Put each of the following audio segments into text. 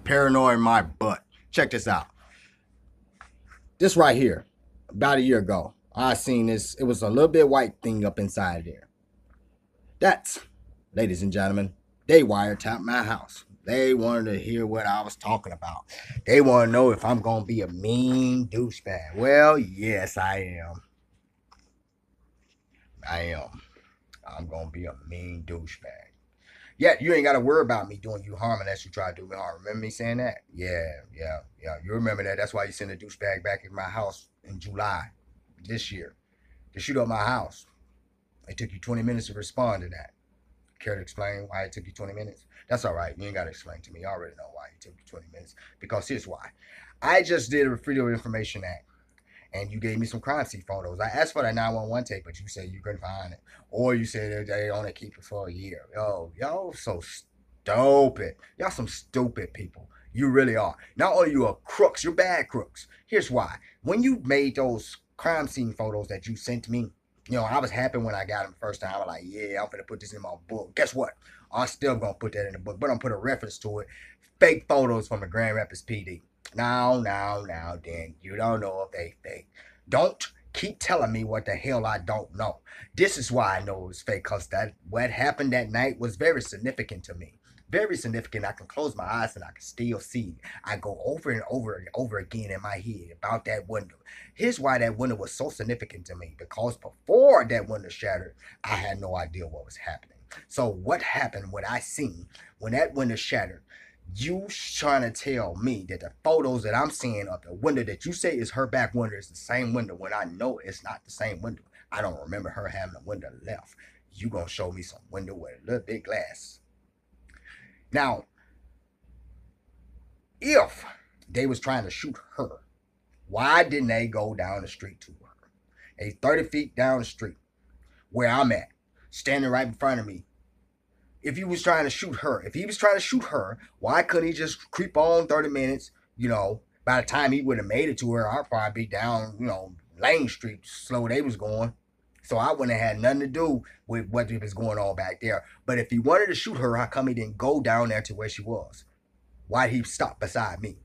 Paranoid in my butt. Check this out. This right here, about a year ago, I seen this. It was a little bit white thing up inside there. That's, ladies and gentlemen, they wiretapped my house. They wanted to hear what I was talking about. They want to know if I'm going to be a mean douchebag. Well, yes, I am. I am. I'm going to be a mean douchebag. Yeah, you ain't got to worry about me doing you harm unless you try to do me harm. Remember me saying that? Yeah. You remember that. That's why you sent a douchebag back in my house in July this year to shoot up my house. It took you 20 minutes to respond to that. Care to explain why it took you 20 minutes? That's all right. You ain't got to explain to me. I already know why it took you 20 minutes. Because here's why. I just did a Freedom of Information Act, and you gave me some crime scene photos. I asked for that 911 tape, but you said you couldn't find it. Or you said they only keep it for a year. Y'all so stupid. Y'all some stupid people. You really are. Not only you are crooks, you're bad crooks. Here's why. When you made those crime scene photos that you sent me, I was happy when I got them first time. I was like, yeah, I'm gonna put this in my book. Guess what? I'm still gonna put that in the book, but I'm gonna put a reference to it. Fake photos from the Grand Rapids PD. Now, Dan, you don't know if they fake. Don't keep telling me what the hell I don't know. This is why I know it was fake, because that what happened that night was very significant to me. Very significant. I can close my eyes and I can still see. I go over and over and over again in my head about that window. Here's why that window was so significant to me. Because before that window shattered, I had no idea what was happening. So what happened, what I seen when that window shattered, you trying to tell me that the photos that I'm seeing of the window that you say is her back window is the same window when I know it's not the same window. I don't remember her having a window left. You gonna show me some window with a little bit glass. Now, if they was trying to shoot her, why didn't they go down the street to her? A 30 feet down the street where I'm at, standing right in front of me. If he was trying to shoot her, why couldn't he just creep on 30 minutes? By the time he would have made it to her, I'd probably be down, Lane Street, slow they was going. So I wouldn't have had nothing to do with what was going on back there. But if he wanted to shoot her, how come he didn't go down there to where she was? Why'd he stop beside me?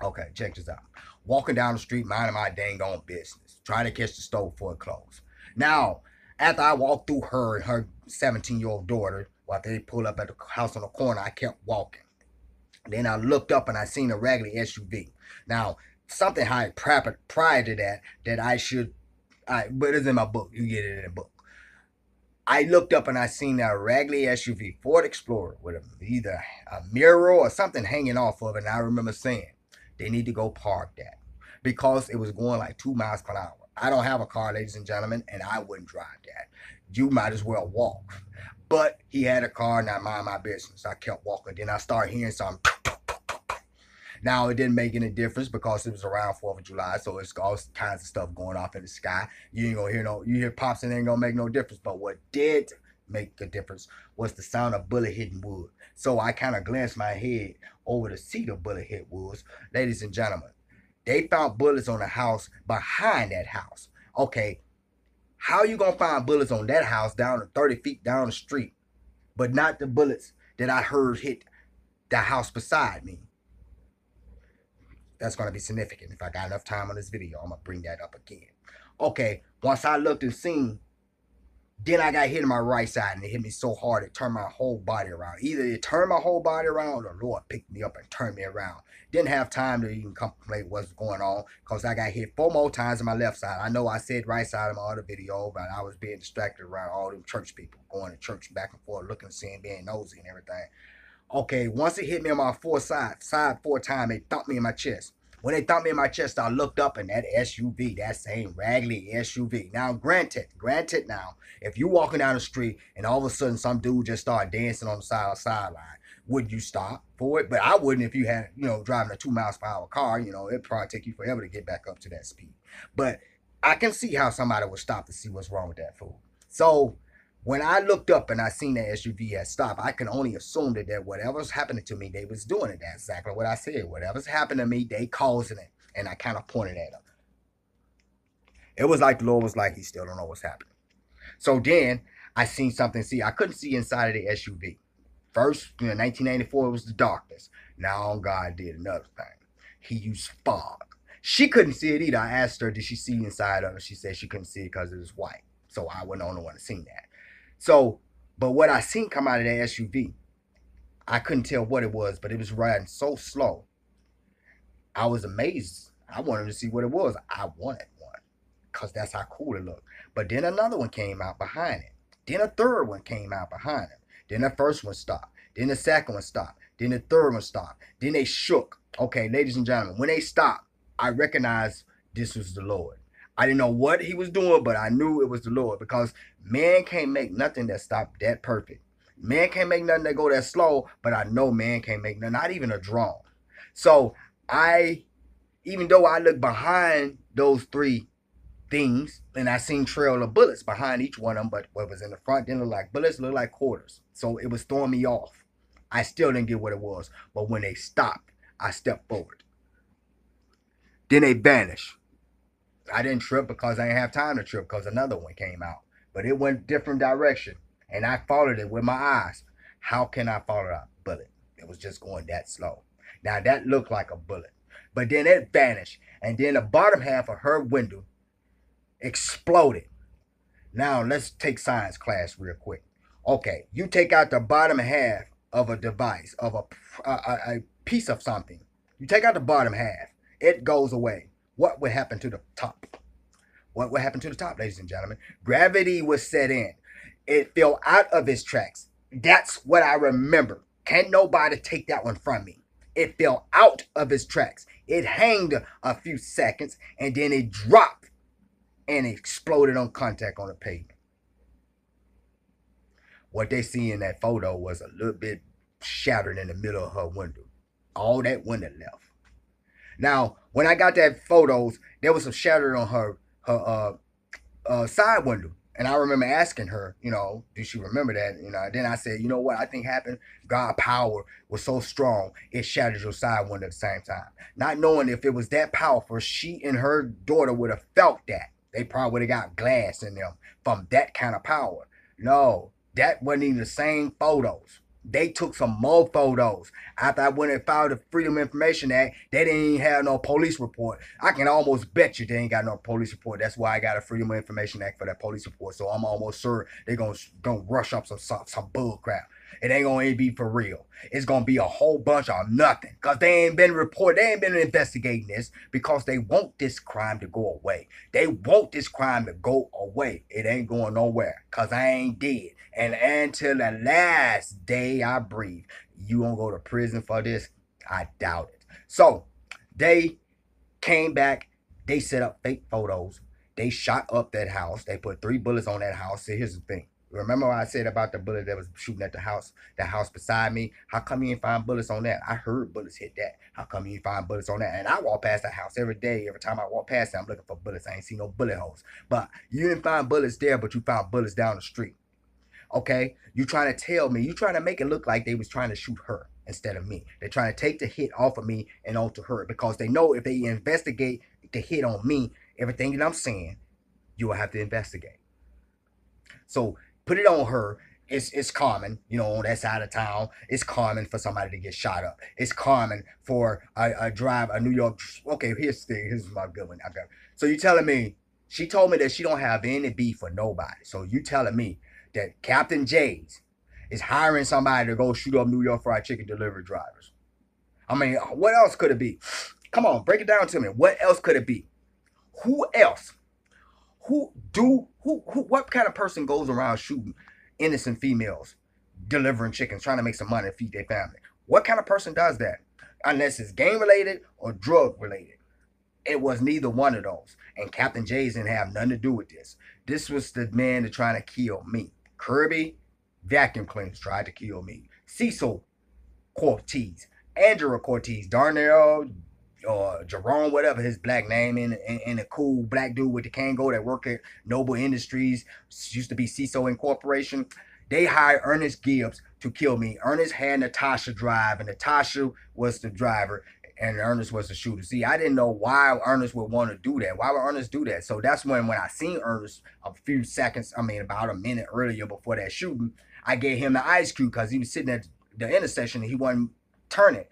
Okay, check this out. Walking down the street, minding my dang on business, trying to catch the stove before it closed. Now, after I walked through her and her 17-year-old daughter, while they pulled up at the house on the corner, I kept walking. Then I looked up and I seen a raggedy SUV. Now, something had prior to that I should, but it's in my book. You get it in the book. I looked up and I seen a raggedy SUV, Ford Explorer, with either a mirror or something hanging off of it. And I remember saying, they need to go park that because it was going like 2 miles per hour. I don't have a car, ladies and gentlemen, and I wouldn't drive that. You might as well walk. But he had a car, and I mind my business. I kept walking. Then I started hearing something. Now, it didn't make any difference because it was around 4th of July, so it's all kinds of stuff going off in the sky. You ain't gonna hear you hear pops and it ain't gonna make no difference. But what did make a difference was the sound of bullet hitting wood. So I kind of glanced my head over to see the bullet hit woods. Ladies and gentlemen, they found bullets on the house behind that house. Okay, how you gonna find bullets on that house down to 30 feet down the street, but not the bullets that I heard hit the house beside me? That's going to be significant. If I got enough time on this video, I'm going to bring that up again. Okay, once I looked and seen, then I got hit in my right side, and it hit me so hard it turned my whole body around. Either it turned my whole body around, or the Lord picked me up and turned me around. Didn't have time to even contemplate what's going on, because I got hit 4 more times on my left side. I know I said right side in my other video, but I was being distracted around all them church people, going to church back and forth, looking, seeing, being nosy and everything. Okay, once it hit me on my side 4 times, it thumped me in my chest. When they thumped me in my chest, I looked up and that SUV, that same raggedy SUV. Now, granted now, if you walking down the street and all of a sudden some dude just start dancing on the sideline, would you stop for it? But I wouldn't if you had, driving a 2 miles per hour car. It'd probably take you forever to get back up to that speed. But I can see how somebody would stop to see what's wrong with that fool. So when I looked up and I seen that SUV had stopped, I can only assume that whatever's happening to me, they was doing it. That's exactly what I said. Whatever's happening to me, they causing it. And I kind of pointed at them. It was like the Lord was like, he still don't know what's happening. So then I seen something. See, I couldn't see inside of the SUV. First, 1984, it was the darkness. Now God did another thing. He used fog. She couldn't see it either. I asked her, did she see inside of it? She said she couldn't see it because it was white. So I wasn't the only one to see that. So, but what I seen come out of that SUV, I couldn't tell what it was, but it was riding so slow. I was amazed. I wanted to see what it was. I wanted one because that's how cool it looked. But then another one came out behind it. Then a third one came out behind it. Then the first one stopped. Then the second one stopped. Then the third one stopped. Then they shook. Okay, ladies and gentlemen, when they stopped, I recognized this was the Lord. I didn't know what he was doing, but I knew it was the Lord because man can't make nothing that stop that perfect. Man can't make nothing that go that slow, but I know man can't make nothing, not even a drone. So even though I looked behind those three things and I seen trail of bullets behind each one of them, but what was in the front didn't look like bullets, looked like quarters. So it was throwing me off. I still didn't get what it was. But when they stopped, I stepped forward. Then they vanished. I didn't trip because I didn't have time to trip because another one came out. But it went different direction. And I followed it with my eyes. How can I follow that bullet? It was just going that slow. Now that looked like a bullet. But then it vanished. And then the bottom half of her window exploded. Now let's take science class real quick. Okay, you take out the bottom half of a device, of a piece of something. You take out the bottom half, it goes away. What would happen to the top? What would happen to the top, ladies and gentlemen? Gravity was set in. It fell out of its tracks. That's what I remember. Can't nobody take that one from me. It fell out of its tracks. It hanged a few seconds, and then it dropped and exploded on contact on the pavement. What they see in that photo was a little bit shattered in the middle of her window. All that window left. Now, when I got that photos, there was some shattered on her side window. And I remember asking her, did she remember that? Then I said, you know what I think happened? God's power was so strong, it shattered your side window at the same time. Not knowing if it was that powerful, she and her daughter would have felt that. They probably would have got glass in them from that kind of power. No, that wasn't even the same photos. They took some more photos. After I went and filed the Freedom of Information Act, they didn't even have no police report. I can almost bet you they ain't got no police report. That's why I got a Freedom of Information Act for that police report. So I'm almost sure they're gonna rush up some bull crap. It ain't gonna be for real. It's gonna be a whole bunch of nothing. Because they ain't been reported, they ain't been investigating this because they want this crime to go away. They want this crime to go away. It ain't going nowhere. Because I ain't dead. And until the last day I breathe, you gonna go to prison for this? I doubt it. So they came back, they set up fake photos, they shot up that house, they put 3 bullets on that house. See, here's the thing. Remember what I said about the bullet that was shooting at the house beside me? How come you didn't find bullets on that? I heard bullets hit that. How come you didn't find bullets on that? And I walk past that house every day. Every time I walk past it, I'm looking for bullets. I ain't see no bullet holes. But you didn't find bullets there, but you found bullets down the street. Okay? You trying to tell me, you trying to make it look like they was trying to shoot her instead of me. They're trying to take the hit off of me and onto her because they know if they investigate the hit on me, everything that I'm saying, you will have to investigate. So put it on her. It's common, on that side of town. It's common for somebody to get shot up. It's common for a New York. Okay, here's my good one. Okay. So you telling me, she told me that she don't have any beef for nobody. So you telling me that Captain J's is hiring somebody to go shoot up New York Fried Chicken delivery drivers? I mean, what else could it be? Come on, break it down to me. What else could it be? Who else? What kind of person goes around shooting innocent females, delivering chickens, trying to make some money to feed their family? What kind of person does that? Unless it's gang related or drug related. It was neither one of those. And Captain J's didn't have nothing to do with this. This was the man that's trying to kill me. Kirby vacuum cleaners tried to kill me. Cecil Cortez, Andrew Cortez, Darnell, or Jerome, whatever his black name, and a cool black dude with the Kango that worked at Noble Industries, used to be CISO Incorporation. They hired Ernest Gibbs to kill me. Ernest had Natasha drive, and Natasha was the driver, and Ernest was the shooter. See, I didn't know why Ernest would want to do that. Why would Ernest do that? So that's when I seen Ernest a few seconds, about a minute earlier before that shooting, I gave him the ice cube because he was sitting at the intersection and he wasn't turning.